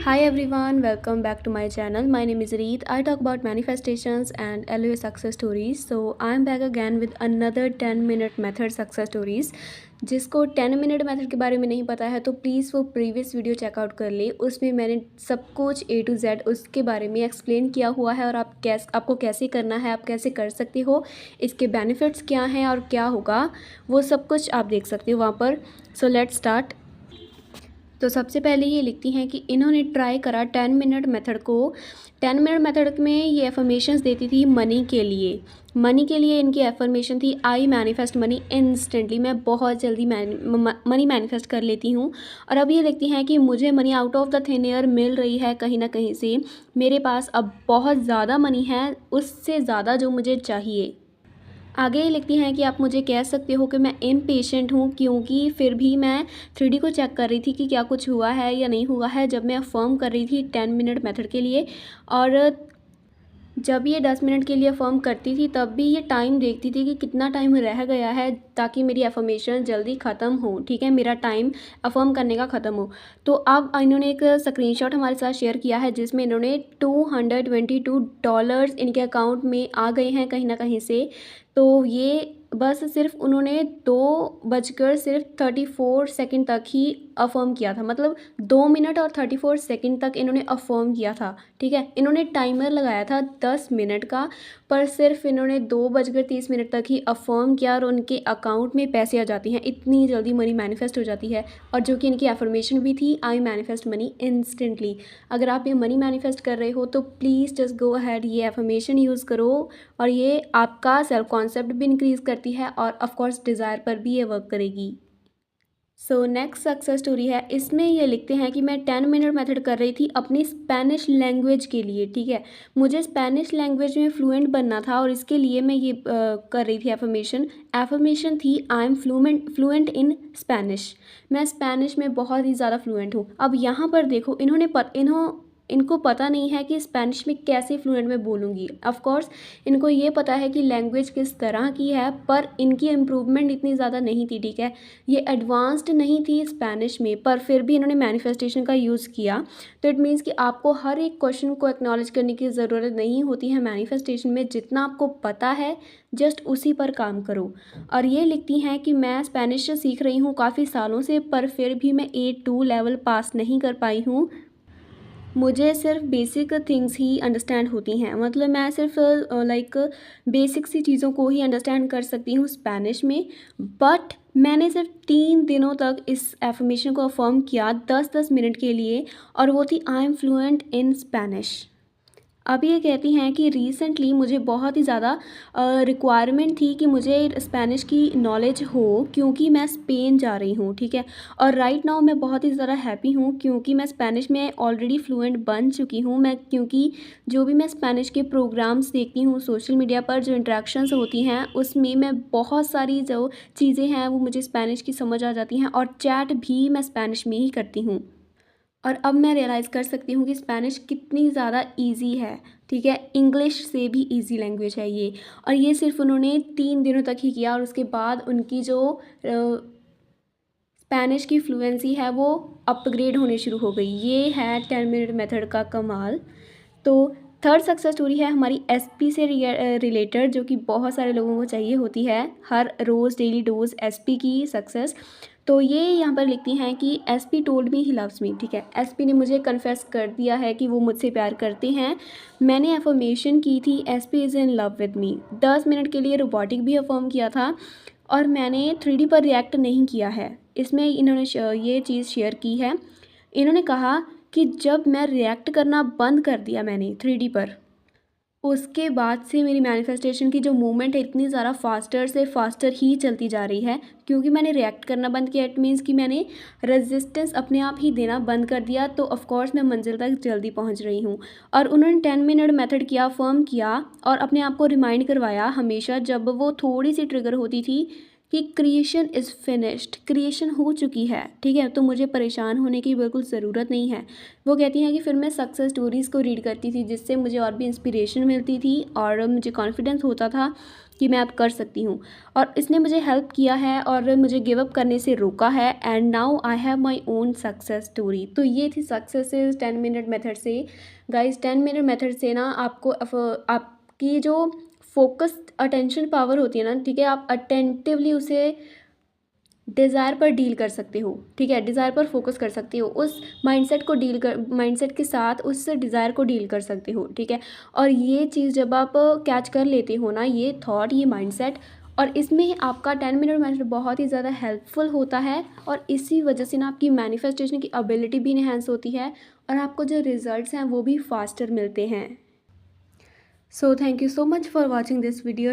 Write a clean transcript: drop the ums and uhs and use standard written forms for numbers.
Hi everyone, welcome back to my channel. My name is Reet. I talk about manifestations and LOA success stories. So I'm back again with another 10-minute method success stories. जिसको 10 minute method के बारे में नहीं पता है तो please वो previous video checkout कर ले। उसमें मैंने सब कुछ A to Z उसके बारे में एक्सप्लेन किया हुआ है और आपको कैसे करना है, आप कैसे कर सकते हो, इसके बेनिफिट्स क्या हैं और क्या होगा, वो सब कुछ आप देख सकते हो वहाँ पर। So let's start. तो सबसे पहले ये लिखती हैं कि इन्होंने ट्राई करा 10 मिनट मेथड को। 10 मिनट मेथड में ये एफर्मेशंस देती थी मनी के लिए इनकी एफर्मेशन थी आई मैनिफेस्ट मनी इंस्टेंटली। मैं बहुत जल्दी मनी मैनिफेस्ट कर लेती हूँ। और अब ये लिखती हैं कि मुझे money out of the thin air मिल रही है कहीं ना कहीं से। मेरे पास अब बहुत ज़्यादा मनी है, उससे ज़्यादा जो मुझे चाहिए। आगे ये लिखती हैं कि आप मुझे कह सकते हो कि मैं इम्पेशेंट हूँ, क्योंकि फिर भी मैं 3D को चेक कर रही थी कि क्या कुछ हुआ है या नहीं हुआ है जब मैं अफर्म कर रही थी 10 मिनट मेथड के लिए। और जब ये 10 मिनट के लिए अफर्म करती थी तब भी ये टाइम देखती थी कि कितना टाइम रह गया है ताकि मेरी अफर्मेशन जल्दी ख़त्म हो। ठीक है, मेरा टाइम अफर्म करने का ख़त्म हो। तो अब इन्होंने एक स्क्रीनशॉट हमारे साथ शेयर किया है जिसमें इन्होंने $222 इनके अकाउंट में आ गए हैं कहीं ना कहीं से। तो ये बस सिर्फ उन्होंने 2:34 तक ही अफर्म किया था, मतलब 2 मिनट और 34 सेकेंड तक इन्होंने अफर्म किया था। ठीक है, इन्होंने टाइमर लगाया था 10 मिनट का, पर सिर्फ इन्होंने 2:30 तक ही अफर्म किया और उनके अकाउंट में पैसे आ जाती हैं। इतनी जल्दी मनी मैनिफेस्ट हो जाती है, और जो कि इनकी एफर्मेशन भी थी आई मैनिफेस्ट मनी इंस्टेंटली। अगर आप ये मनी मैनिफेस्ट कर रहे हो तो प्लीज़ जस्ट गो अहेड, ये एफर्मेशन यूज़ करो। और ये आपका सेल्फ कॉन्सेप्ट भी इंक्रीज़ करती है और ऑफ कोर्स डिज़ायर पर भी ये वर्क करेगी। सो नेक्स्ट सक्सेस स्टोरी है। इसमें ये लिखते हैं कि मैं 10 मिनट मेथड कर रही थी अपनी स्पेनिश लैंग्वेज के लिए। ठीक है, मुझे स्पेनिश लैंग्वेज में फ्लुएंट बनना था और इसके लिए मैं ये कर रही थी एफर्मेशन थी I am fluent in Spanish. मैं स्पेनिश में बहुत ही ज़्यादा फ्लुएंट हूँ। अब यहाँ पर देखो, इनको पता नहीं है कि स्पेनिश में कैसे फ्लुएंट में बोलूँगी। ऑफ कोर्स इनको ये पता है कि लैंग्वेज किस तरह की है, पर इनकी इम्प्रूवमेंट इतनी ज़्यादा नहीं थी। ठीक है, ये एडवांस्ड नहीं थी स्पेनिश में, पर फिर भी इन्होंने मैनिफेस्टेशन का यूज़ किया। तो इट मीन्स कि आपको हर एक क्वेश्चन को एक्नॉलेज करने की ज़रूरत नहीं होती है मैनिफेस्टेशन में। जितना आपको पता है जस्ट उसी पर काम करो। और ये लिखती हैं कि मैं स्पेनिश सीख रही हूँ काफ़ी सालों से, पर फिर भी मैं A2 लेवल पास नहीं कर पाई हूँ। मुझे सिर्फ बेसिक थिंग्स ही अंडरस्टैंड होती हैं, मतलब मैं सिर्फ लाइक बेसिक सी चीज़ों को ही अंडरस्टैंड कर सकती हूँ स्पेनिश में। बट मैंने सिर्फ 3 दिनों तक इस एफर्मेशन को अफर्म किया 10-10 मिनट के लिए, और वो थी I am fluent in Spanish. अब ये कहती हैं कि रिसेंटली मुझे बहुत ही ज़्यादा रिक्वायरमेंट थी कि मुझे स्पेनिश की नॉलेज हो, क्योंकि मैं स्पेन जा रही हूँ। ठीक है, और राइट नाउ मैं बहुत ही ज़्यादा हैप्पी हूँ क्योंकि मैं स्पेनिश में ऑलरेडी फ्लुएंट बन चुकी हूँ। मैं क्योंकि जो भी मैं स्पेनिश के प्रोग्राम्स देखती हूँ सोशल मीडिया पर, जो इंटरेक्शंस होती हैं उसमें मैं बहुत सारी जो चीज़ें हैं वो मुझे स्पेनिश की समझ आ जाती हैं, और चैट भी मैं स्पेनिश में ही करती हूँ। और अब मैं रियलाइज़ कर सकती हूँ कि स्पेनिश कितनी ज़्यादा इजी है। ठीक है, इंग्लिश से भी इजी लैंग्वेज है ये। और ये सिर्फ उन्होंने 3 दिनों तक ही किया, और उसके बाद उनकी जो स्पेनिश की फ्लुएंसी है वो अपग्रेड होने शुरू हो गई। ये है 10 मिनट मेथड का कमाल। तो थर्ड सक्सेस स्टोरी है हमारी SP से रिलेटेड, जो कि बहुत सारे लोगों को चाहिए होती है हर रोज़ डेली डोज SP की सक्सेस। तो ये यहाँ पर लिखती हैं कि SP told me he loves me. ठीक है, SP ने मुझे कन्फेस कर दिया है कि वो मुझसे प्यार करते हैं। मैंने अफर्मेशन की थी SP is in love with me. 10 minute के लिए रोबोटिक भी अफर्म किया था, और मैंने 3D पर रिएक्ट नहीं किया है। इसमें इन्होंने ये चीज़ शेयर की है। इन्होंने कहा कि जब मैं रिएक्ट करना बंद कर दिया मैंने 3D पर, उसके बाद से मेरी मैनिफेस्टेशन की जो मूवमेंट है इतनी ज़्यादा फास्टर से फास्टर ही चलती जा रही है, क्योंकि मैंने रिएक्ट करना बंद किया। इट मीन्स कि मैंने रेजिस्टेंस अपने आप ही देना बंद कर दिया। तो ऑफ कोर्स मैं मंजिल तक जल्दी पहुंच रही हूं। और उन्होंने 10 मिनट मेथड किया, फर्म किया, और अपने आप को रिमाइंड करवाया हमेशा जब वो थोड़ी सी ट्रिगर होती थी कि क्रिएशन इज़ फिनिश्ड, क्रिएशन हो चुकी है, ठीक है, तो मुझे परेशान होने की बिल्कुल ज़रूरत नहीं है। वो कहती हैं कि फिर मैं सक्सेस स्टोरीज़ को रीड करती थी, जिससे मुझे और भी इंस्पिरेशन मिलती थी और मुझे कॉन्फिडेंस होता था कि मैं अब कर सकती हूँ। और इसने मुझे हेल्प किया है और मुझे गिव अप करने से रोका है। And now I have my own success story. तो ये थी सक्सेस इज़ 10 मिनट मेथड से। गाइस 10 मिनट मेथड से ना आपको आपकी जो फोकस्ड अटेंशन पावर होती है ना, ठीक है, आप अटेंटिवली उसे डिज़ायर पर डील कर सकते हो, ठीक है, डिज़ायर पर फोकस कर सकते हो, उस माइंडसेट के साथ उस डिज़ायर को डील कर सकते हो, ठीक है। और ये चीज़ जब आप कैच कर लेते हो ना, ये थॉट, ये माइंडसेट, और इसमें आपका 10 मिनट मेथड बहुत ही ज़्यादा हेल्पफुल होता है। और इसी वजह से ना आपकी मैनिफेस्टेशन की एबिलिटी भी इन्हेंस होती है और आपको जो रिजल्ट्स हैं वो भी फास्टर मिलते हैं। So thank you so much for watching this video.